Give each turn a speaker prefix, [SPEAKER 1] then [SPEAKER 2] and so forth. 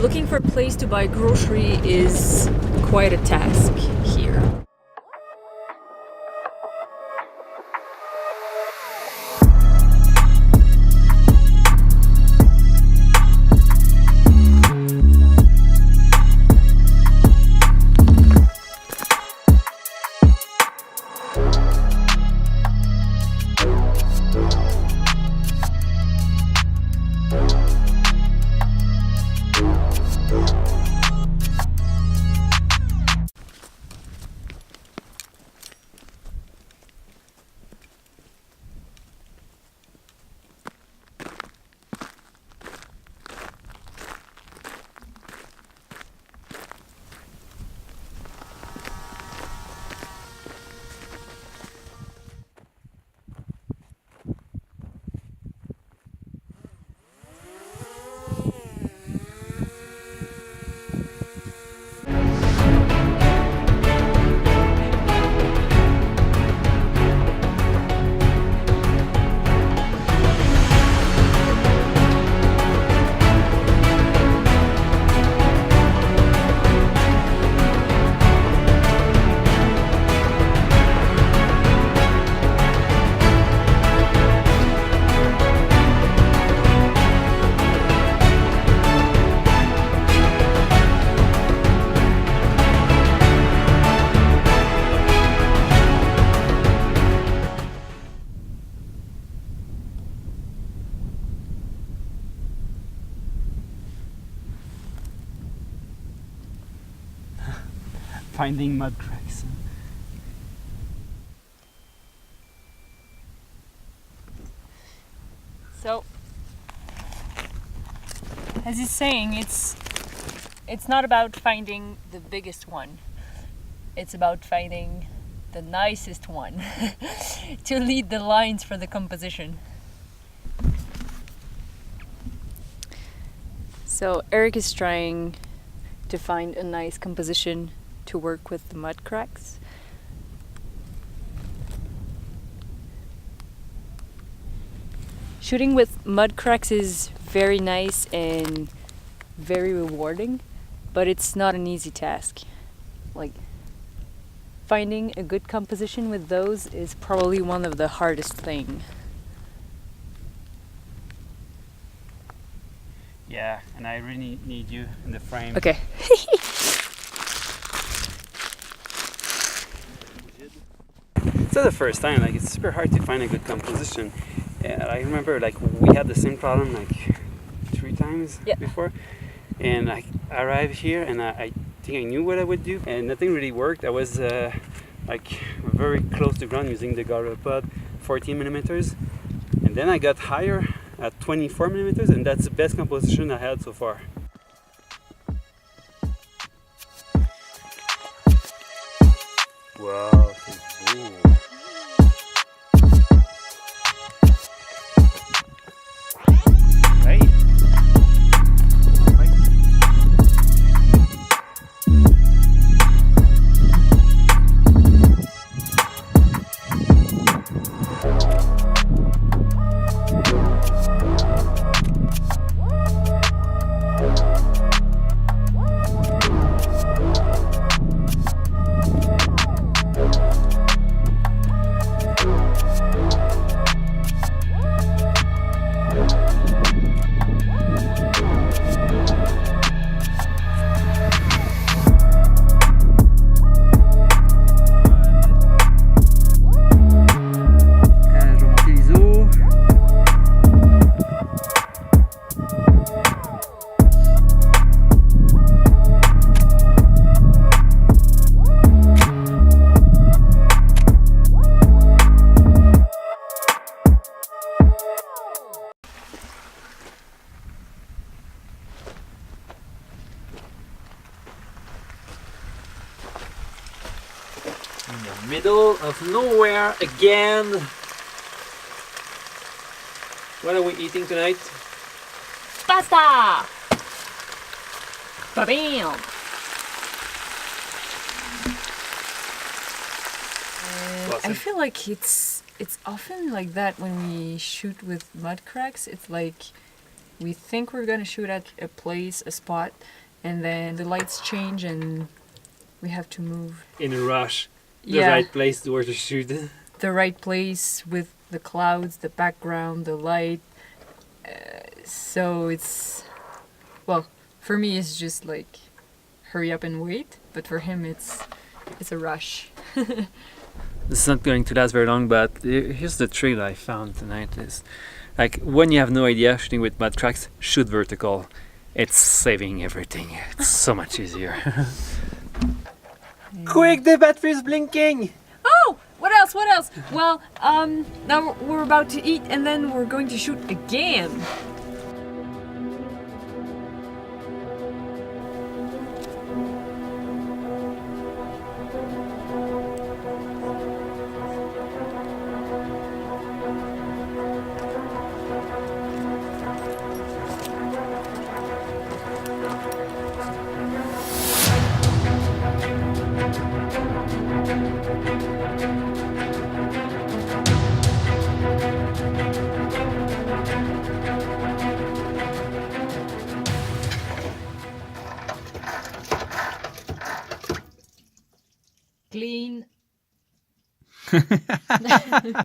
[SPEAKER 1] Looking for a place to buy grocery is quite a task here.
[SPEAKER 2] Finding mud cracks.
[SPEAKER 1] So, as he's saying, it's not about finding the biggest one. It's about finding the nicest one to lead the lines for the composition. So Eric is trying to find a nice composition to work with the mud cracks. Shooting with mud cracks is very nice and very rewarding, but it's not an easy task. Like, finding a good composition with those is probably one of the hardest things.
[SPEAKER 2] Yeah, and I really need you in the frame.
[SPEAKER 1] Okay.
[SPEAKER 2] It's not the first time, like it's super hard to find a good composition. Yeah, I remember like we had the same problem like 3 times before, and I arrived here and I think I knew what I would do, and nothing really worked. I was like very close to ground using the garter pod 14 millimeters, and then I got higher at 24 millimeters, and that's the best composition I had so far. Wow. Ooh.
[SPEAKER 3] In the middle of nowhere again. What are we eating tonight?
[SPEAKER 1] Pasta! Ba-bam! I feel like it's often like that when we shoot with mud cracks. It's like we think we're gonna shoot at a spot, and then the lights change and we have to move.
[SPEAKER 3] In a rush. The right place where to shoot.
[SPEAKER 1] The right place with the clouds, the background, the light. So it's, well, for me it's just like hurry up and wait, but for him it's a rush.
[SPEAKER 2] This is not going to last very long, but here's the trick that I found tonight is like when you have no idea shooting with Mudcracks, shoot vertical. It's saving everything. It's so much easier.
[SPEAKER 3] Quick, the battery's blinking!
[SPEAKER 1] Oh, what else? What else? Well, now we're about to eat and then we're going to shoot again. Clean.